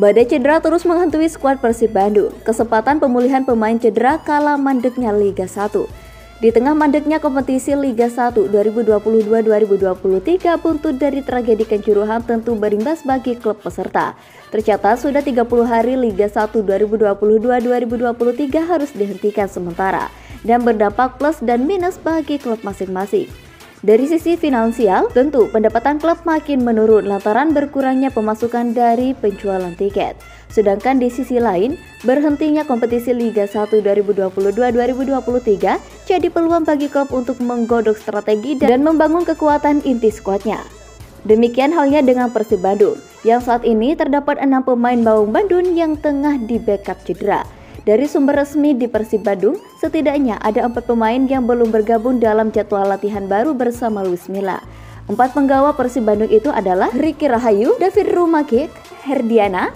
Badai cedera terus menghantui skuad Persib Bandung. Kesempatan pemulihan pemain cedera kala mandeknya Liga 1. Di tengah mandeknya kompetisi Liga 1 2022-2023 buntut dari tragedi Kanjuruhan tentu berimbas bagi klub peserta. Tercatat sudah 30 hari Liga 1 2022-2023 harus dihentikan sementara dan berdampak plus dan minus bagi klub masing-masing. Dari sisi finansial, tentu pendapatan klub makin menurun lantaran berkurangnya pemasukan dari penjualan tiket. Sedangkan di sisi lain, berhentinya kompetisi Liga 1 2022-2023 jadi peluang bagi klub untuk menggodok strategi dan membangun kekuatan inti skuadnya. Demikian halnya dengan Persib Bandung, yang saat ini terdapat 6 pemain Bawang Bandung yang tengah di backup cedera. Dari sumber resmi di Persib Bandung, setidaknya ada 4 pemain yang belum bergabung dalam jadwal latihan baru bersama Luis Milla. 4 penggawa Persib Bandung itu adalah Ricky Rahayu, David Rumakik, Herdiana,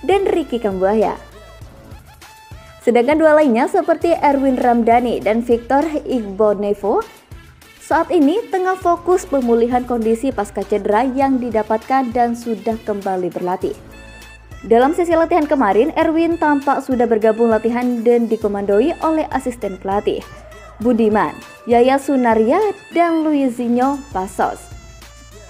dan Ricky Kambuaya. Sedangkan 2 lainnya seperti Erwin Ramdhani dan Victor Igbonevo saat ini tengah fokus pemulihan kondisi pasca cedera yang didapatkan dan sudah kembali berlatih. Dalam sesi latihan kemarin, Erwin tampak sudah bergabung latihan dan dikomandoi oleh asisten pelatih Budiman, Yaya Sunaria, dan Luizinho Passos.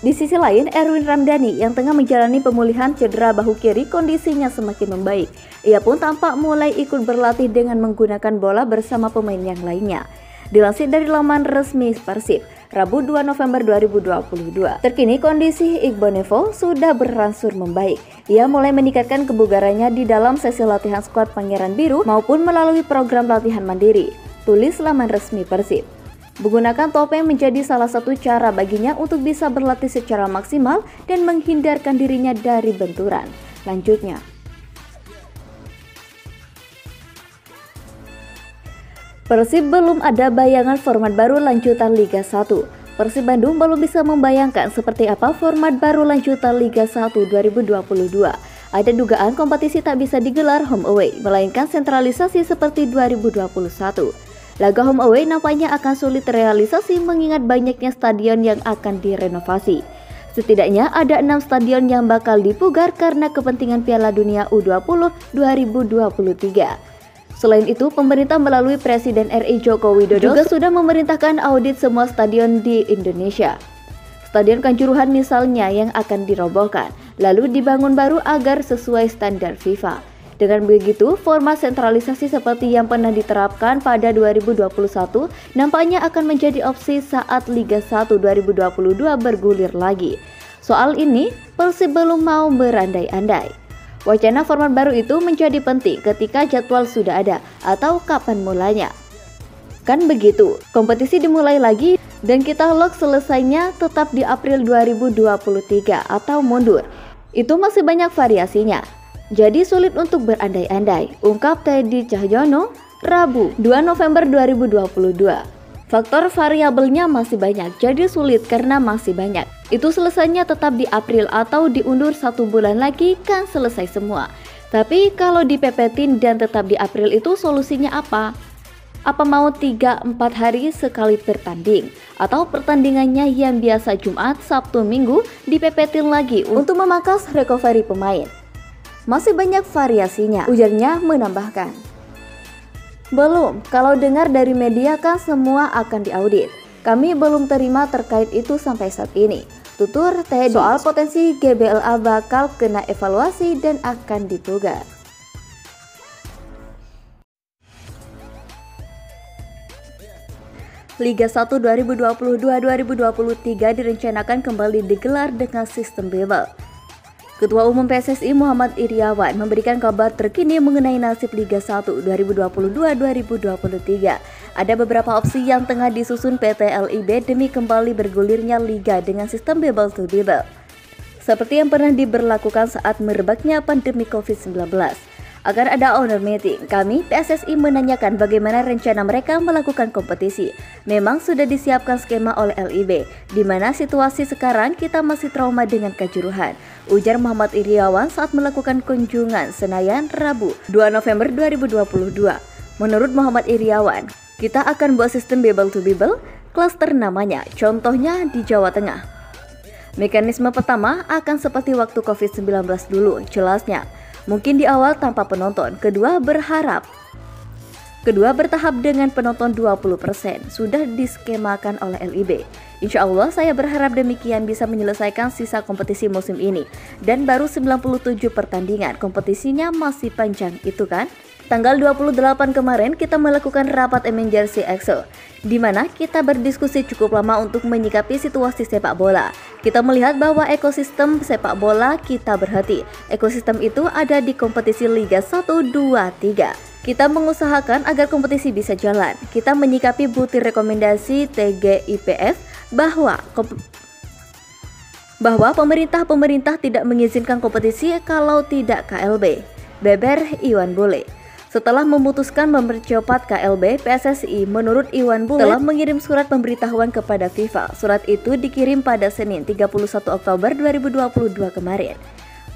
Di sisi lain, Erwin Ramdhani yang tengah menjalani pemulihan cedera bahu kiri kondisinya semakin membaik. Ia pun tampak mulai ikut berlatih dengan menggunakan bola bersama pemain yang lainnya. Dilansir dari laman resmi Persib, Rabu 2 November 2022. Terkini kondisi Igbonevo sudah berangsur membaik. Ia mulai meningkatkan kebugarannya di dalam sesi latihan skuad Pangeran Biru maupun melalui program latihan mandiri, tulis laman resmi Persib. Menggunakan topeng menjadi salah satu cara baginya untuk bisa berlatih secara maksimal dan menghindarkan dirinya dari benturan. Lanjutnya, Persib belum ada bayangan format baru lanjutan Liga 1. Persib Bandung belum bisa membayangkan seperti apa format baru lanjutan Liga 1 2022. Ada dugaan kompetisi tak bisa digelar home away, melainkan sentralisasi seperti 2021. Laga home away nampaknya akan sulit terrealisasi mengingat banyaknya stadion yang akan direnovasi. Setidaknya ada 6 stadion yang bakal dipugar karena kepentingan Piala Dunia U20 2023. Selain itu, pemerintah melalui Presiden RI Joko Widodo juga sudah memerintahkan audit semua stadion di Indonesia. Stadion Kanjuruhan misalnya yang akan dirobohkan, lalu dibangun baru agar sesuai standar FIFA. Dengan begitu, format sentralisasi seperti yang pernah diterapkan pada 2021 nampaknya akan menjadi opsi saat Liga 1 2022 bergulir lagi. Soal ini, Persib belum mau berandai-andai. Wacana format baru itu menjadi penting ketika jadwal sudah ada atau kapan mulanya. Kan begitu, kompetisi dimulai lagi dan kita lock selesainya tetap di April 2023 atau mundur. Itu masih banyak variasinya. Jadi sulit untuk berandai-andai, ungkap Teddy Cahyono, Rabu 2 November 2022. Faktor variabelnya masih banyak, jadi sulit karena masih banyak. Itu selesainya tetap di April atau diundur 1 bulan lagi kan selesai semua. Tapi kalau dipepetin dan tetap di April itu solusinya apa? Apa mau 3-4 hari sekali bertanding? Atau pertandingannya yang biasa Jumat, Sabtu, Minggu dipepetin lagi untuk memangkas recovery pemain? Masih banyak variasinya, ujarnya menambahkan. Belum, kalau dengar dari media kan semua akan diaudit. Kami belum terima terkait itu sampai saat ini, tutur Teddy. Soal potensi GBLA bakal kena evaluasi dan akan dipugar. Liga 1 2022-2023 direncanakan kembali digelar dengan sistem bubble. Ketua Umum PSSI Muhammad Iryawan memberikan kabar terkini mengenai nasib Liga 1 2022-2023. Ada beberapa opsi yang tengah disusun PT LIB demi kembali bergulirnya Liga dengan sistem bubble to bubble. Seperti yang pernah diberlakukan saat merebaknya pandemi COVID-19. Agar ada owner meeting, kami PSSI menanyakan bagaimana rencana mereka melakukan kompetisi. Memang sudah disiapkan skema oleh LIB, di mana situasi sekarang kita masih trauma dengan Kanjuruhan, ujar Muhammad Iryawan saat melakukan kunjungan Senayan Rabu 2 November 2022. Menurut Muhammad Iryawan, kita akan buat sistem bubble to bubble, klaster namanya, contohnya di Jawa Tengah. Mekanisme pertama akan seperti waktu COVID-19 dulu, jelasnya. Mungkin di awal tanpa penonton, kedua bertahap dengan penonton 20% sudah diskemakan oleh LIB. Insya Allah saya berharap demikian bisa menyelesaikan sisa kompetisi musim ini. Dan baru 97 pertandingan, kompetisinya masih panjang itu kan? Tanggal 28 kemarin kita melakukan rapat emergency EXO, di mana kita berdiskusi cukup lama untuk menyikapi situasi sepak bola. Kita melihat bahwa ekosistem sepak bola kita berhenti. Ekosistem itu ada di kompetisi Liga 1, 2, 3. Kita mengusahakan agar kompetisi bisa jalan. Kita menyikapi butir rekomendasi TGIPF bahwa pemerintah tidak mengizinkan kompetisi kalau tidak KLB. Beber Iwan Bule. Setelah memutuskan mempercepat KLB, PSSI menurut Iwan Bule telah mengirim surat pemberitahuan kepada FIFA. Surat itu dikirim pada Senin 31 Oktober 2022 kemarin.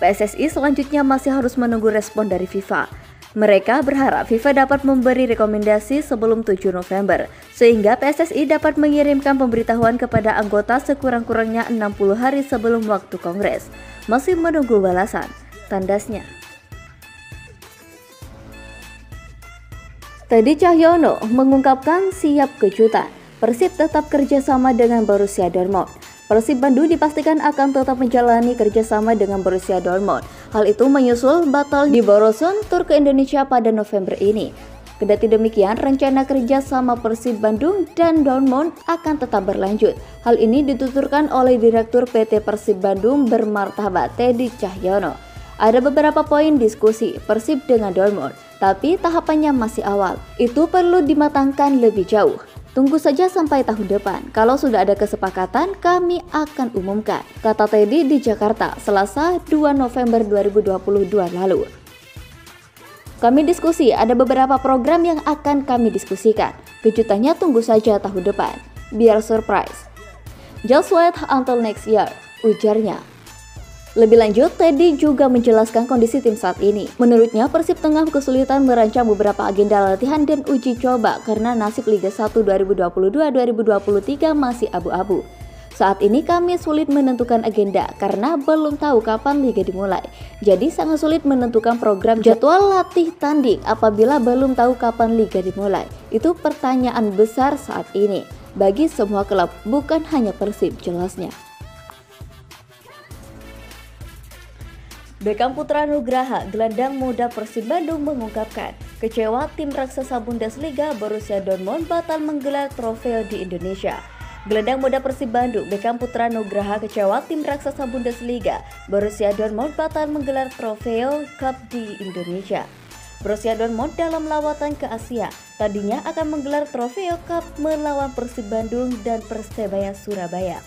PSSI selanjutnya masih harus menunggu respon dari FIFA. Mereka berharap FIFA dapat memberi rekomendasi sebelum 7 November, sehingga PSSI dapat mengirimkan pemberitahuan kepada anggota sekurang-kurangnya 60 hari sebelum waktu Kongres. Masih menunggu balasan, tandasnya. Teddy Cahyono mengungkapkan siap kejutan, Persib tetap kerjasama dengan Borussia Dortmund. Persib Bandung dipastikan akan tetap menjalani kerjasama dengan Borussia Dortmund. Hal itu menyusul batal di Boroson tur ke Indonesia pada November ini. Kendati demikian, rencana kerjasama Persib Bandung dan Dortmund akan tetap berlanjut. Hal ini dituturkan oleh Direktur PT Persib Bandung bermartabat Teddy Cahyono. Ada beberapa poin diskusi Persib dengan Dortmund, tapi tahapannya masih awal. Itu perlu dimatangkan lebih jauh. Tunggu saja sampai tahun depan. Kalau sudah ada kesepakatan, kami akan umumkan, kata Teddy di Jakarta, Selasa 2 November 2022 lalu. Kami diskusi, ada beberapa program yang akan kami diskusikan. Kejutannya tunggu saja tahun depan. Biar surprise. Just wait until next year, ujarnya. Lebih lanjut, Teddy juga menjelaskan kondisi tim saat ini. Menurutnya, Persib tengah kesulitan merancang beberapa agenda latihan dan uji coba karena nasib Liga 1 2022-2023 masih abu-abu. Saat ini kami sulit menentukan agenda karena belum tahu kapan Liga dimulai. Jadi sangat sulit menentukan program jadwal latih tanding apabila belum tahu kapan Liga dimulai. Itu pertanyaan besar saat ini bagi semua klub, bukan hanya Persib, jelasnya. Beckham Putra Nugraha, gelandang muda Persib Bandung mengungkapkan kecewa tim raksasa Bundesliga Borussia Dortmund batal menggelar trofeo di Indonesia. Gelandang muda Persib Bandung, Beckham Putra Nugraha kecewa tim raksasa Bundesliga Borussia Dortmund batal menggelar trofeo Cup di Indonesia. Borussia Dortmund dalam lawatan ke Asia tadinya akan menggelar trofeo Cup melawan Persib Bandung dan Persebaya Surabaya.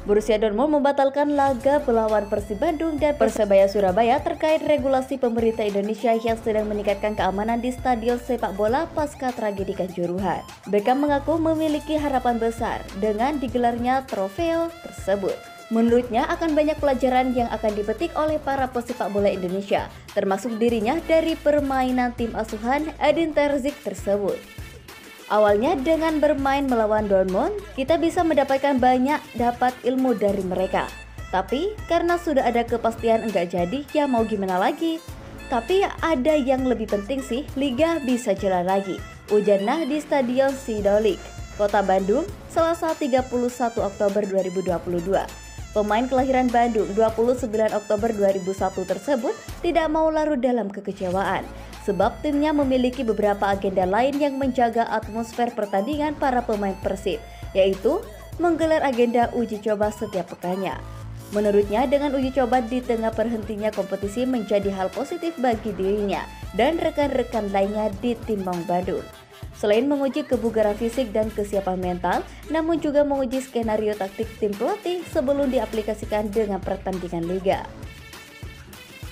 Borussia Dortmund membatalkan laga melawan Persib Bandung dan Persebaya Surabaya terkait regulasi pemerintah Indonesia yang sedang meningkatkan keamanan di stadion sepak bola pasca tragedi Kanjuruhan. Beckham mengaku memiliki harapan besar dengan digelarnya trofeo tersebut. Menurutnya akan banyak pelajaran yang akan dipetik oleh para pesepak bola Indonesia, termasuk dirinya dari permainan tim asuhan Edin Terzic tersebut. Awalnya dengan bermain melawan Dortmund, kita bisa mendapatkan banyak dapat ilmu dari mereka. Tapi karena sudah ada kepastian enggak jadi, ya mau gimana lagi. Tapi ada yang lebih penting sih, Liga bisa jalan lagi. Ujarnya di Stadion Sidolik, Kota Bandung, Selasa 31 Oktober 2022. Pemain kelahiran Bandung 29 Oktober 2001 tersebut tidak mau larut dalam kekecewaan. Sebab timnya memiliki beberapa agenda lain yang menjaga atmosfer pertandingan para pemain Persib, yaitu menggelar agenda uji coba setiap pekannya. Menurutnya, dengan uji coba di tengah perhentinya kompetisi menjadi hal positif bagi dirinya dan rekan-rekan lainnya di tim Maung Bandung. Selain menguji kebugaran fisik dan kesiapan mental, namun juga menguji skenario taktik tim pelatih sebelum diaplikasikan dengan pertandingan liga.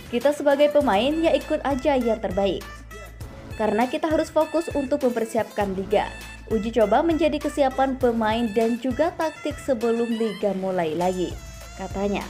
Kita sebagai pemain ya ikut aja yang terbaik. Karena kita harus fokus untuk mempersiapkan liga. Uji coba menjadi kesiapan pemain dan juga taktik sebelum liga mulai lagi, katanya.